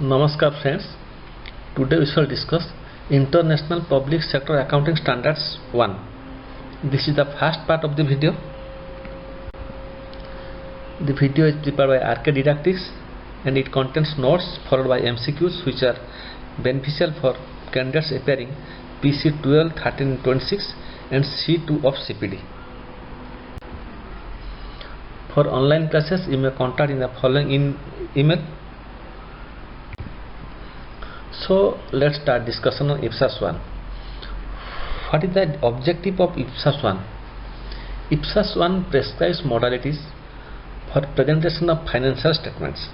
Namaskar friends, today we shall discuss International Public Sector Accounting Standards 1. This is the first part of the video. The video is prepared by RK Didactics and it contains notes followed by MCQs which are beneficial for candidates appearing PC 12, 13, 26 and C2 of CPD. For online classes, you may contact in the following email. So let's start discussion on IPSAS-1. What is the objective of IPSAS-1? IPSAS-1 prescribes modalities for presentation of financial statements.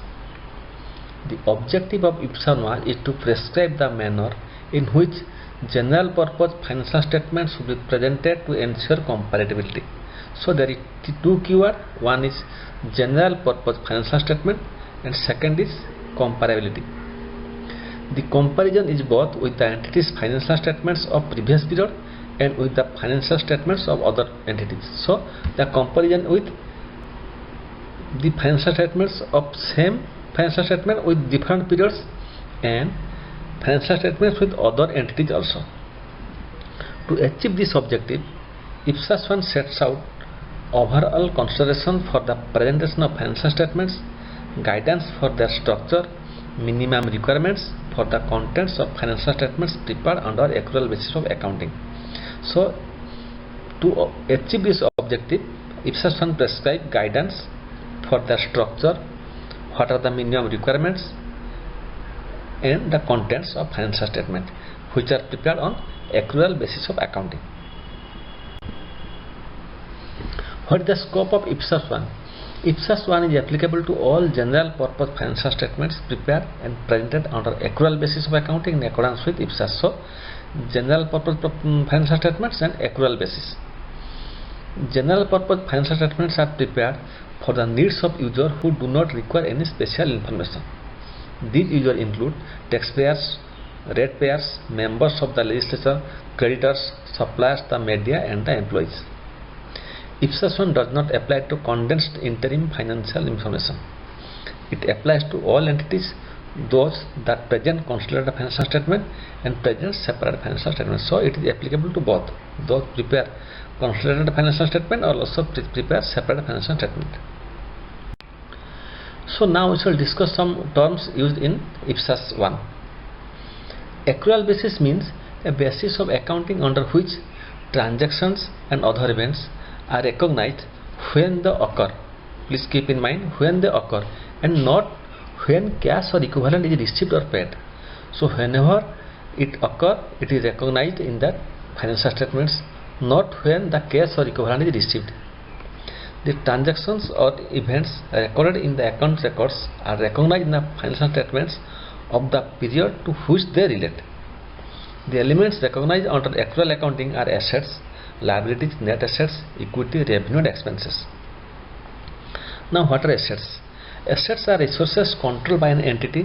The objective of IPSAS-1 is to prescribe the manner in which general purpose financial statements should be presented to ensure comparability. So there is two keywords. One is general purpose financial statement and second is comparability. The comparison is both with the entity's financial statements of previous period and with the financial statements of other entities. So the comparison with the financial statements of same financial statement with different periods and financial statements with other entities also. To achieve this objective, IPSAS-1 sets out overall consideration for the presentation of financial statements, guidance for their structure, minimum requirements for the contents of financial statements prepared under accrual basis of accounting. So to achieve this objective, IPSAS-1 prescribes guidance for the structure, what are the minimum requirements and the contents of financial statement which are prepared on accrual basis of accounting. What is the scope of IPSAS-1? IPSAS-1 is applicable to all general purpose financial statements prepared and presented under accrual basis of accounting in accordance with IPSAS. So, general purpose financial statements and accrual basis. General purpose financial statements are prepared for the needs of users who do not require any special information. These users include taxpayers, ratepayers, members of the legislature, creditors, suppliers, the media and the employees. IPSAS-1 does not apply to condensed interim financial information. It applies to all entities, those that present consolidated financial statement and present separate financial statement. So it is applicable to both, those prepare consolidated financial statement or also prepare separate financial statement. So now we shall discuss some terms used in IPSAS-1. Accrual basis means a basis of accounting under which transactions and other events are recognized when they occur. Please keep in mind when they occur and not when cash or equivalent is received or paid. So whenever it occurs, it is recognized in the financial statements, not when the cash or equivalent is received. The transactions or events recorded in the account records are recognized in the financial statements of the period to which they relate. The elements recognized under accrual accounting are assets, liabilities, net assets, equity, revenue and expenses. Now what are assets? Assets are resources controlled by an entity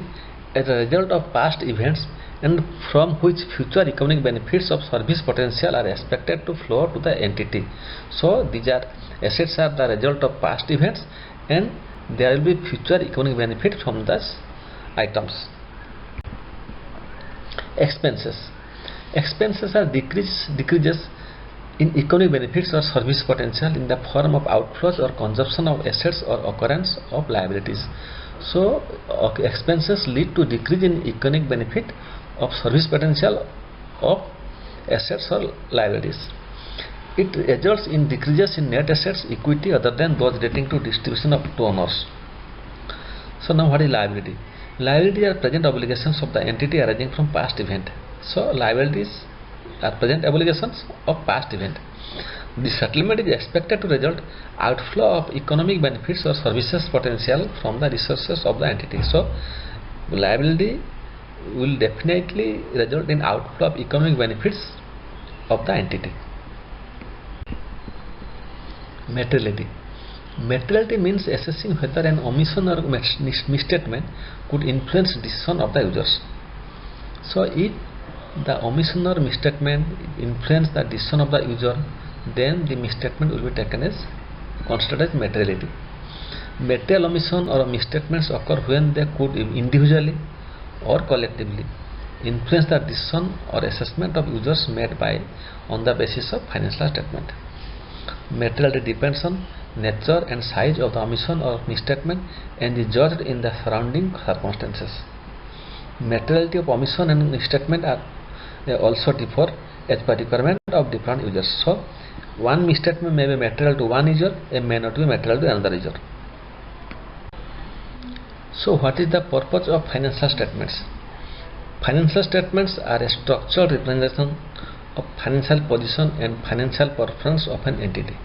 as a result of past events and from which future economic benefits of service potential are expected to flow to the entity. So these are assets are the result of past events and there will be future economic benefit from those items. Expenses. Expenses are decreases in economic benefits or service potential in the form of outflows or consumption of assets or occurrence of liabilities. So expenses lead to decrease in economic benefit of service potential of assets or liabilities. It results in decreases in net assets, equity other than those relating to distribution to owners. So now what is liability? Liability are present obligations of the entity arising from past event. So liabilities are present obligations of past event. The settlement is expected to result outflow of economic benefits or services potential from the resources of the entity. So liability will definitely result in outflow of economic benefits of the entity. Materiality. Materiality means assessing whether an omission or misstatement could influence decision of the users. So if the omission or misstatement influence the decision of the user, then the misstatement will be taken as considered as materiality. Material omission or misstatements occur when they could individually or collectively influence the decision or assessment of users made by on the basis of financial statement. Materiality depends on nature and size of the omission or misstatement and is judged in the surrounding circumstances. Materiality of omission and misstatement are also differ as per requirement of different users. So, one misstatement may be material to one user and may not be material to another user. So, what is the purpose of financial statements? Financial statements are a structured representation of financial position and financial performance of an entity.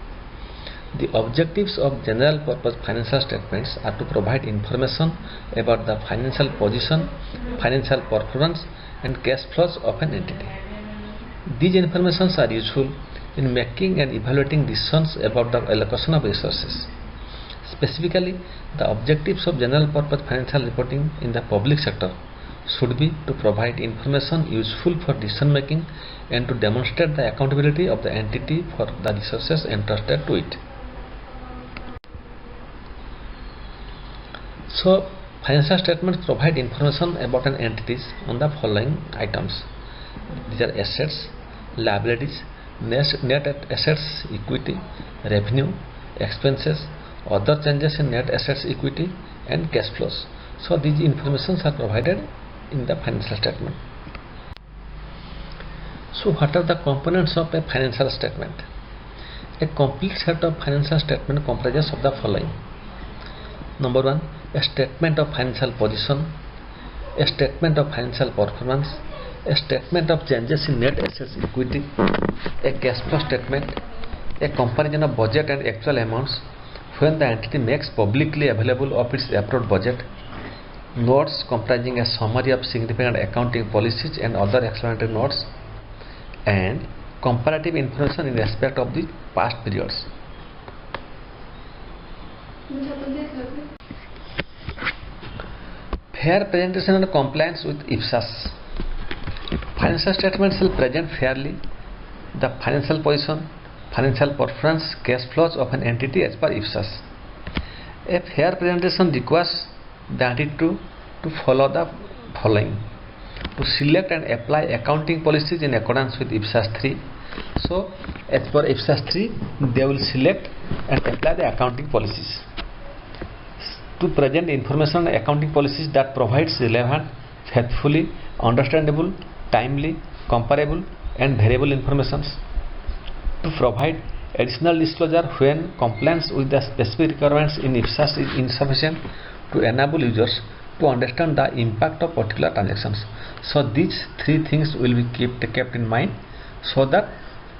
The objectives of general purpose financial statements are to provide information about the financial position, financial performance and cash flows of an entity. These informations are useful in making and evaluating decisions about the allocation of resources. Specifically, the objectives of general purpose financial reporting in the public sector should be to provide information useful for decision making and to demonstrate the accountability of the entity for the resources entrusted to it. So, financial statements provide information about an entity on the following items. These are assets, liabilities, net assets, equity, revenue, expenses, other changes in net assets, equity and cash flows. So, these informations are provided in the financial statement. So, what are the components of a financial statement? A complete set of financial statement comprises of the following. Number 1, a statement of financial position, a statement of financial performance, a statement of changes in net assets, equity, a cash flow statement, a comparison of budget and actual amounts when the entity makes publicly available of its approved budget, notes comprising a summary of significant accounting policies and other explanatory notes, and comparative information in respect of the past periods. Fair presentation and compliance with IPSAS. Financial statements shall present fairly the financial position, financial performance, cash flows of an entity as per IPSAS. A fair presentation requires the entity to follow the following: to select and apply accounting policies in accordance with IPSAS 3. So, as per IPSAS 3, they will select and apply the accounting policies. To present information on accounting policies that provides relevant, faithfully, understandable, timely, comparable and variable information. To provide additional disclosure when compliance with the specific requirements in IPSAS is insufficient to enable users to understand the impact of particular transactions. So these three things will be kept in mind so that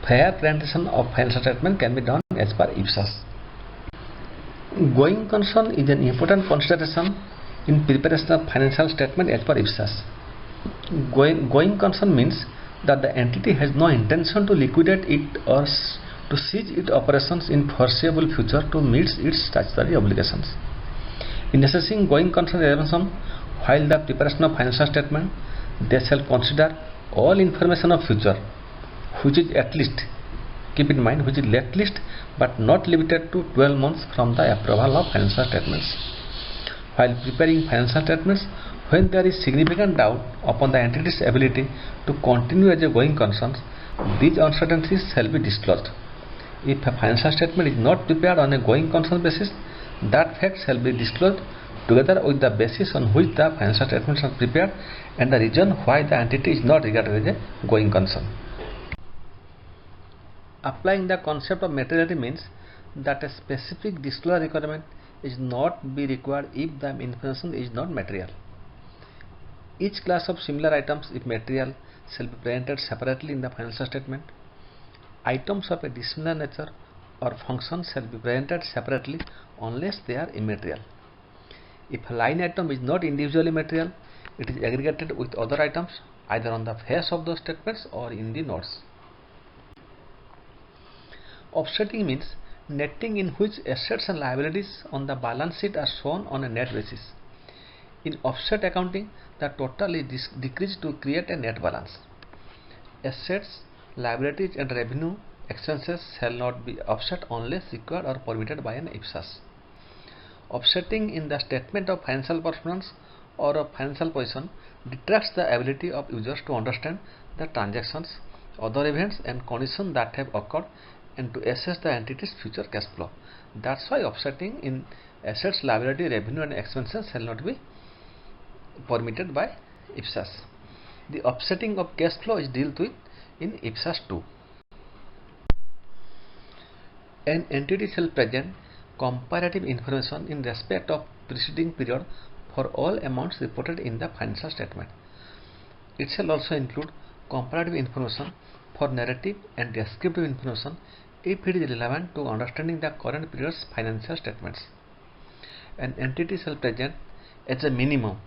fair presentation of financial statement can be done as per IPSAS. Going concern is an important consideration in preparation of financial statement as per IPSAS. Going concern means that the entity has no intention to liquidate it or to cease its operations in foreseeable future to meet its statutory obligations. In assessing going concern evaluation, while the preparation of financial statement, they shall consider all information of future, which is at least, keep in mind, which is at least but not limited to 12 months from the approval of financial statements. While preparing financial statements, when there is significant doubt upon the entity's ability to continue as a going concern, these uncertainties shall be disclosed. If a financial statement is not prepared on a going concern basis, that fact shall be disclosed together with the basis on which the financial statements are prepared and the reason why the entity is not regarded as a going concern. Applying the concept of materiality means that a specific disclosure requirement is not be required if the information is not material. Each class of similar items, if material, shall be presented separately in the financial statement. Items of a dissimilar nature or function shall be presented separately unless they are immaterial. If a line item is not individually material, it is aggregated with other items either on the face of those statements or in the notes. Offsetting means netting in which assets and liabilities on the balance sheet are shown on a net basis. In offset accounting, the total is decreased to create a net balance. Assets, liabilities and revenue expenses shall not be offset unless required or permitted by an IPSAS. Offsetting in the statement of financial performance or of financial position detracts the ability of users to understand the transactions, other events and conditions that have occurred and to assess the entity's future cash flow. That's why offsetting in assets, liability, revenue and expenses shall not be permitted by IPSAS. The offsetting of cash flow is dealt with in IPSAS-2. An entity shall present comparative information in respect of preceding period for all amounts reported in the financial statement. It shall also include comparative information for narrative and descriptive information if it is relevant to understanding the current period's financial statements. An entity shall present as a minimum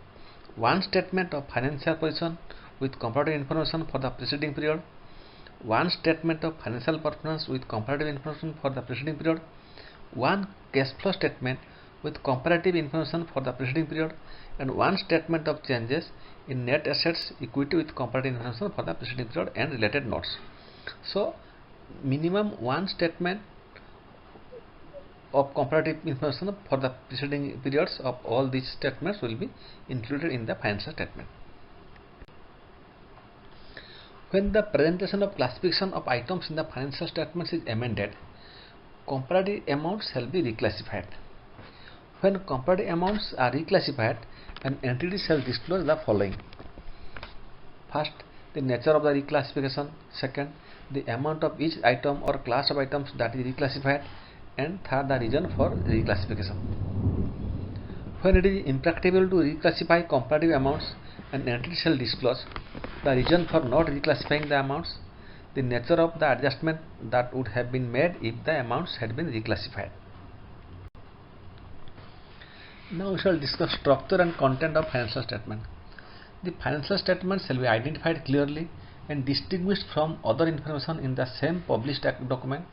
one statement of financial position with comparative information for the preceding period, one statement of financial performance with comparative information for the preceding period, one cash flow statement with comparative information for the preceding period, and one statement of changes in net assets equity with comparative information for the preceding period and related notes. So minimum one statement of comparative information for the preceding periods of all these statements will be included in the financial statement. When the presentation of classification of items in the financial statements is amended, comparative amounts shall be reclassified. When comparative amounts are reclassified, an entity shall disclose the following. First, the nature of the reclassification. Second, the amount of each item or class of items that is reclassified. And third, the reason for reclassification. When it is impracticable to reclassify comparative amounts, an entity shall disclose the reason for not reclassifying the amounts, the nature of the adjustment that would have been made if the amounts had been reclassified. Now we shall discuss structure and content of financial statement. The financial statement shall be identified clearly and distinguished from other information in the same published document.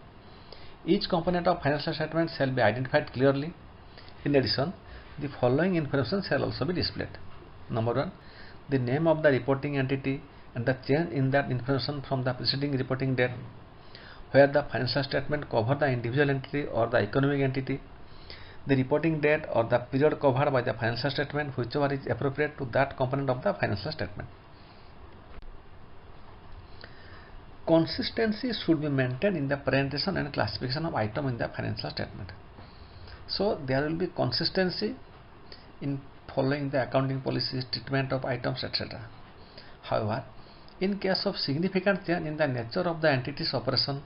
Each component of financial statement shall be identified clearly. In addition, the following information shall also be displayed. Number 1, the name of the reporting entity and the change in that information from the preceding reporting date, where the financial statement covers the individual entity or the economic entity, the reporting date or the period covered by the financial statement, whichever is appropriate to that component of the financial statement. Consistency should be maintained in the presentation and classification of item in the financial statement. So there will be consistency in following the accounting policies, treatment of items, etc. However, in case of significant change in the nature of the entity's operation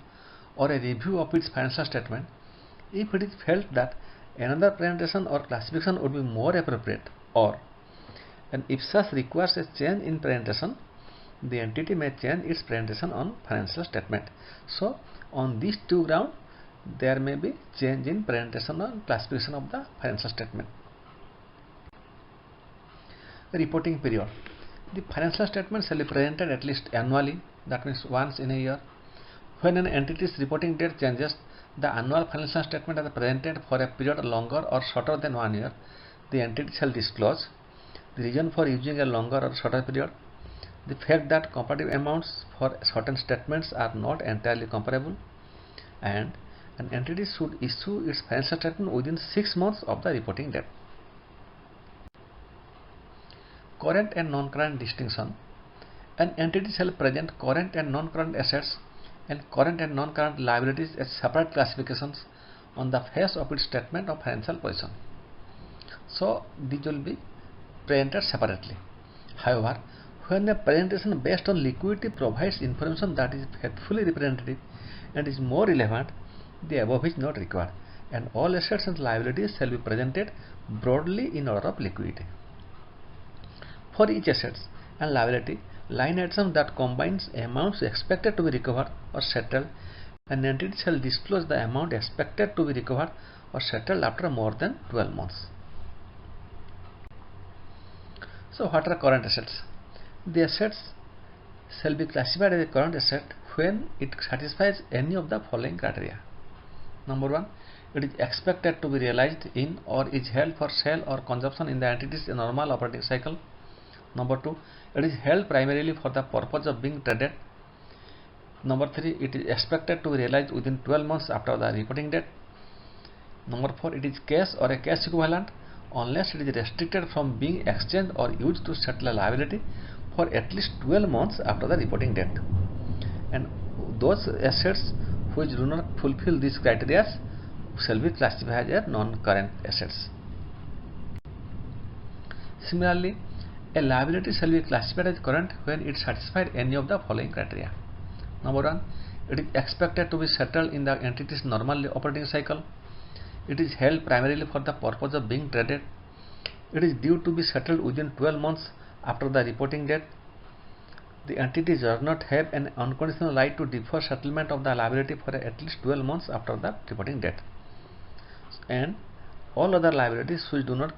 or a review of its financial statement, if it is felt that another presentation or classification would be more appropriate, or an IPSAS requires a change in presentation, the entity may change its presentation on financial statement. So on these two grounds, there may be change in presentation or classification of the financial statement. Reporting period. The financial statement shall be presented at least annually, that means once in a year. When an entity's reporting date changes, the annual financial statement is presented for a period longer or shorter than 1 year. The entity shall disclose the reason for using a longer or shorter period, the fact that comparative amounts for certain statements are not entirely comparable, and an entity should issue its financial statement within 6 months of the reporting date. Current and non-current distinction. An entity shall present current and non-current assets and current and non-current liabilities as separate classifications on the face of its statement of financial position. So these will be presented separately. However, when a presentation based on liquidity provides information that is faithfully representative and is more relevant, the above is not required, and all assets and liabilities shall be presented broadly in order of liquidity. For each assets and liability, line item that combines amounts expected to be recovered or settled, an entity shall disclose the amount expected to be recovered or settled after more than 12 months. So what are current assets? The assets shall be classified as a current asset when it satisfies any of the following criteria. Number 1, it is expected to be realized in or is held for sale or consumption in the entity's normal operating cycle. Number 2, it is held primarily for the purpose of being traded. Number 3, it is expected to be realized within 12 months after the reporting date. Number 4, it is cash or a cash equivalent unless it is restricted from being exchanged or used to settle a liability for at least 12 months after the reporting date. And those assets which do not fulfill these criteria shall be classified as non-current assets. Similarly, a liability shall be classified as current when it satisfies any of the following criteria. Number 1, it is expected to be settled in the entity's normal operating cycle. It is held primarily for the purpose of being traded. It is due to be settled within 12 months after the reporting date. The entity does not have an unconditional right to defer settlement of the liability for at least 12 months after the reporting date. And all other liabilities which do not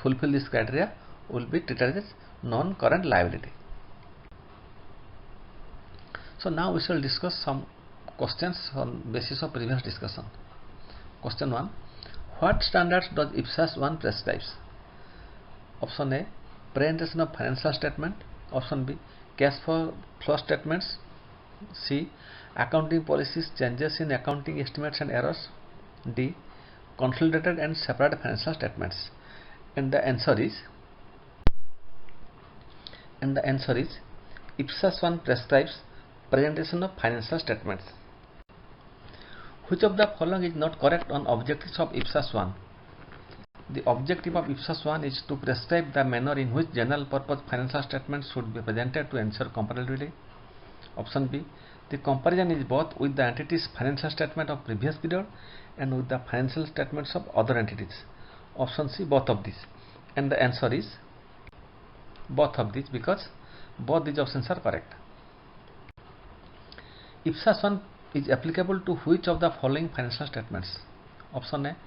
fulfill this criteria will be treated as non-current liability. So now we shall discuss some questions on basis of previous discussion. Question 1. What standards does IPSAS-1 prescribes? Option A, presentation of financial statement. Option B, cash flow statements. C, accounting policies, changes in accounting estimates and errors. D, consolidated and separate financial statements. And the answer is IPSAS-1 prescribes presentation of financial statements. Which of the following is not correct on objectives of IPSAS-1? The objective of IPSAS-1 is to prescribe the manner in which general purpose financial statements should be presented to ensure comparability. Option B, the comparison is both with the entity's financial statement of previous period and with the financial statements of other entities. Option C, both of these. And the answer is both of these, because both these options are correct. IPSAS-1 is applicable to which of the following financial statements? Option A,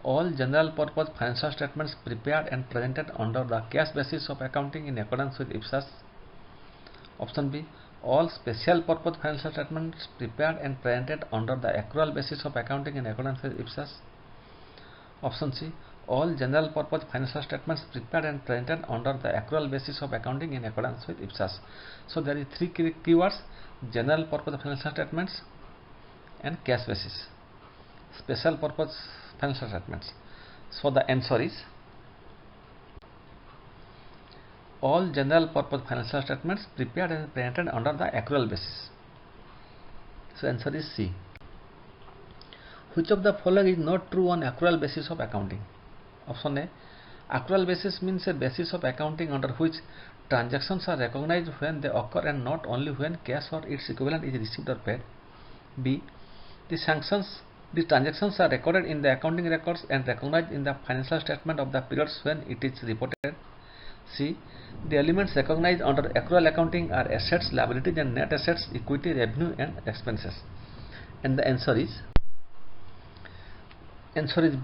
all general purpose financial statements prepared and presented under the cash basis of accounting in accordance with IPSAS. Option B, all special purpose financial statements prepared and presented under the accrual basis of accounting in accordance with IPSAS. Option C, all general purpose financial statements prepared and presented under the accrual basis of accounting in accordance with IPSAS. So there is three keywords: general purpose financial statements and cash basis, special purpose financial statements. So the answer is all general purpose financial statements prepared and presented under the accrual basis. So answer is C. Which of the following is not true on accrual basis of accounting? Option A, accrual basis means a basis of accounting under which transactions are recognized when they occur and not only when cash or its equivalent is received or paid. B, the transactions are recorded in the accounting records and recognized in the financial statement of the periods when it is reported. C, the elements recognized under accrual accounting are assets, liabilities and net assets, equity, revenue and expenses. And the answer is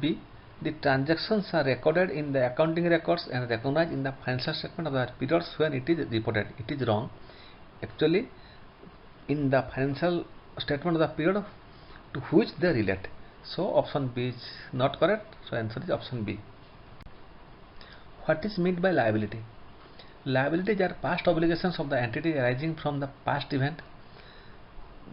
B, the transactions are recorded in the accounting records and recognized in the financial statement of the periods when it is reported. It is wrong. Actually, in the financial statement of the period to which they relate. So option B is not correct. So answer is option B. What is meant by liability? Liabilities are past obligations of the entity arising from the past event,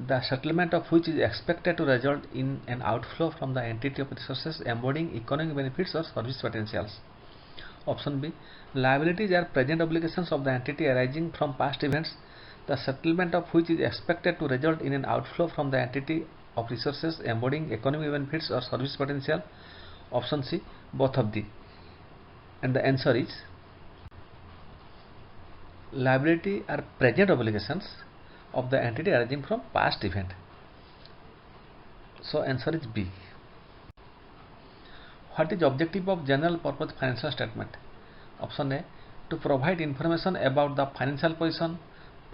the settlement of which is expected to result in an outflow from the entity of resources embodying economic benefits or service potentials. Option B, liabilities are present obligations of the entity arising from past events, the settlement of which is expected to result in an outflow from the entity of resources embodying economic benefits or service potential. Option C, both of these. And the answer is liability are present obligations of the entity arising from past event. So answer is B. What is objective of general purpose financial statement? Option A, to provide information about the financial position,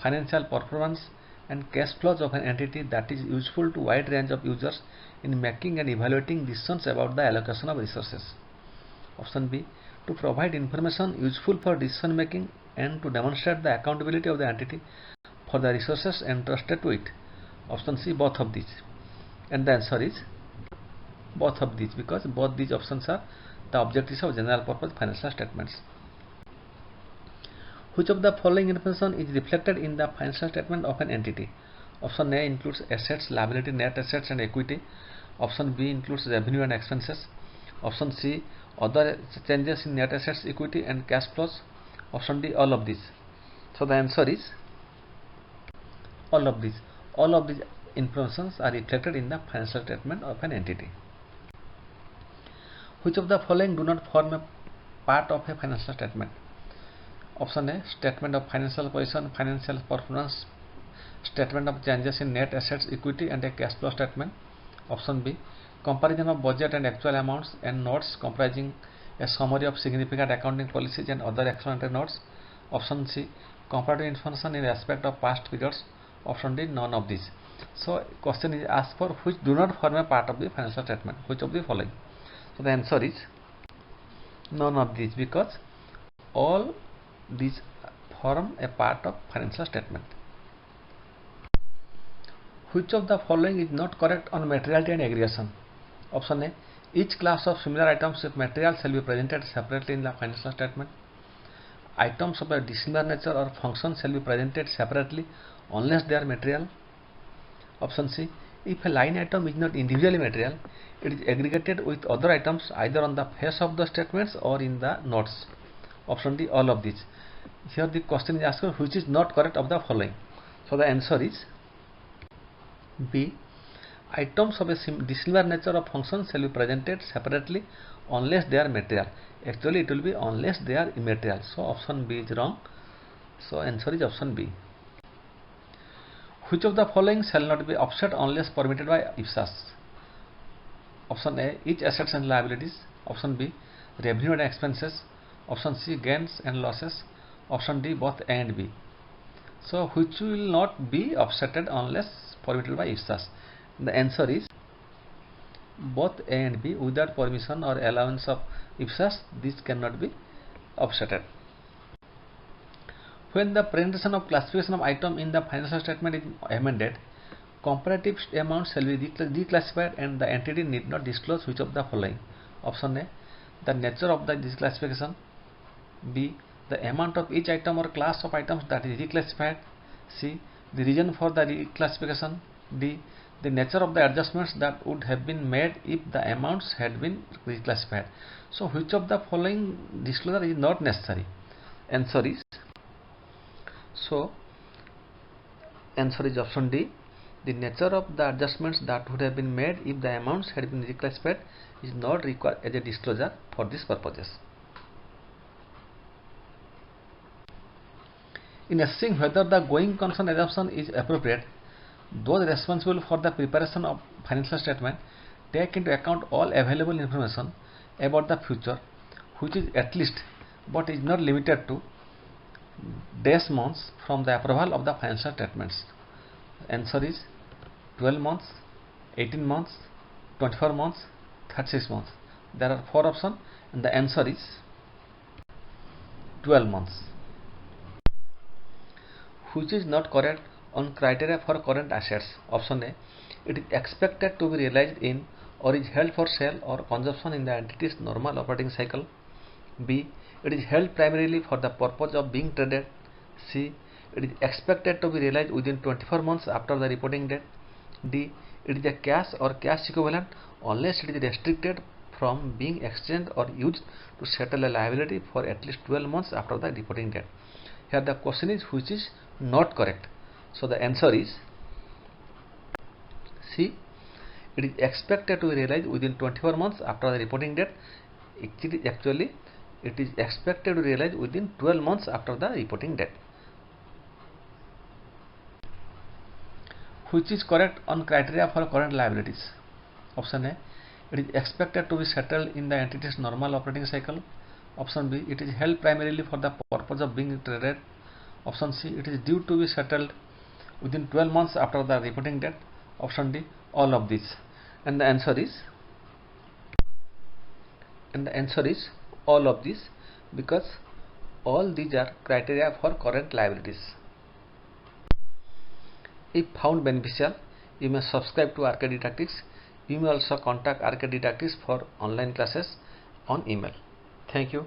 financial performance and cash flows of an entity that is useful to wide range of users in making and evaluating decisions about the allocation of resources. Option B, to provide information useful for decision making and to demonstrate the accountability of the entity for the resources entrusted to it. Option C, both of these. And the answer is both of these, because both these options are the objectives of general purpose financial statements. Which of the following information is reflected in the financial statement of an entity? Option A includes assets, liability, net assets and equity. Option B includes revenue and expenses. Option C, other changes in net assets, equity and cash flows. Option D, all of these. So the answer is all of these. All of these informations are reflected in the financial statement of an entity. Which of the following do not form a part of a financial statement? Option A, statement of financial position, financial performance, statement of changes in net assets, equity and a cash flow statement. Option B, comparison of budget and actual amounts and notes comprising a summary of significant accounting policies and other explanatory notes. Option C, comparative information in respect of past periods. Option D, none of these. So question is asked for which do not form a part of the financial statement. Which of the following? So the answer is none of these, because all these form a part of financial statement. Which of the following is not correct on materiality and aggregation? Option A, each class of similar items with material shall be presented separately in the financial statement. Items of a dissimilar nature or function shall be presented separately unless they are material. Option C, if a line item is not individually material, it is aggregated with other items either on the face of the statements or in the notes. Option D, all of these. Here the question is asked which is not correct of the following. So the answer is B, items of a dissimilar nature or function shall be presented separately unless they are material. Actually it will be unless they are immaterial. So option B is wrong. So answer is option B. Which of the following shall not be offset unless permitted by IPSAS? Option A, each assets and liabilities. Option B, revenue and expenses. Option C, gains and losses. Option D, both A and B. So which will not be offsetted unless permitted by IPSAS? The answer is both A and B. Without permission or allowance of IPSAS, this cannot be offsetted. When the presentation of classification of item in the financial statement is amended, comparative amounts shall be declassified and the entity need not disclose which of the following. Option A, the nature of the declassification. B, the amount of each item or class of items that is reclassified. C, the reason for the reclassification. D, the nature of the adjustments that would have been made if the amounts had been reclassified. So which of the following disclosure is not necessary? Answer is option D. The nature of the adjustments that would have been made if the amounts had been reclassified is not required as a disclosure for these purposes. In assessing whether the going concern assumption is appropriate, those responsible for the preparation of financial statement take into account all available information about the future, which is at least but is not limited to days months from the approval of the financial statements. Answer is 12 months, 18 months, 24 months, 36 months. There are 4 options and the answer is 12 months. Which is not correct on criteria for current assets? Option A, it is expected to be realized in or is held for sale or consumption in the entity's normal operating cycle. B, it is held primarily for the purpose of being traded. C, it is expected to be realized within 24 months after the reporting date. D, it is a cash or cash equivalent unless it is restricted from being exchanged or used to settle a liability for at least 12 months after the reporting date. Here the question is which is not correct. So the answer is C, it is expected to be realized within 24 months after the reporting date. Actually it is expected to realize within 12 months after the reporting date. Which is correct on criteria for current liabilities? Option A, it is expected to be settled in the entity's normal operating cycle. Option B, it is held primarily for the purpose of being traded. Option C, it is due to be settled within 12 months after the reporting date. Option D, all of these. And the answer is all of these, because all these are criteria for current liabilities. If found beneficial, you may subscribe to RK Didactics. You may also contact RK Didactics for online classes on email. Thank you.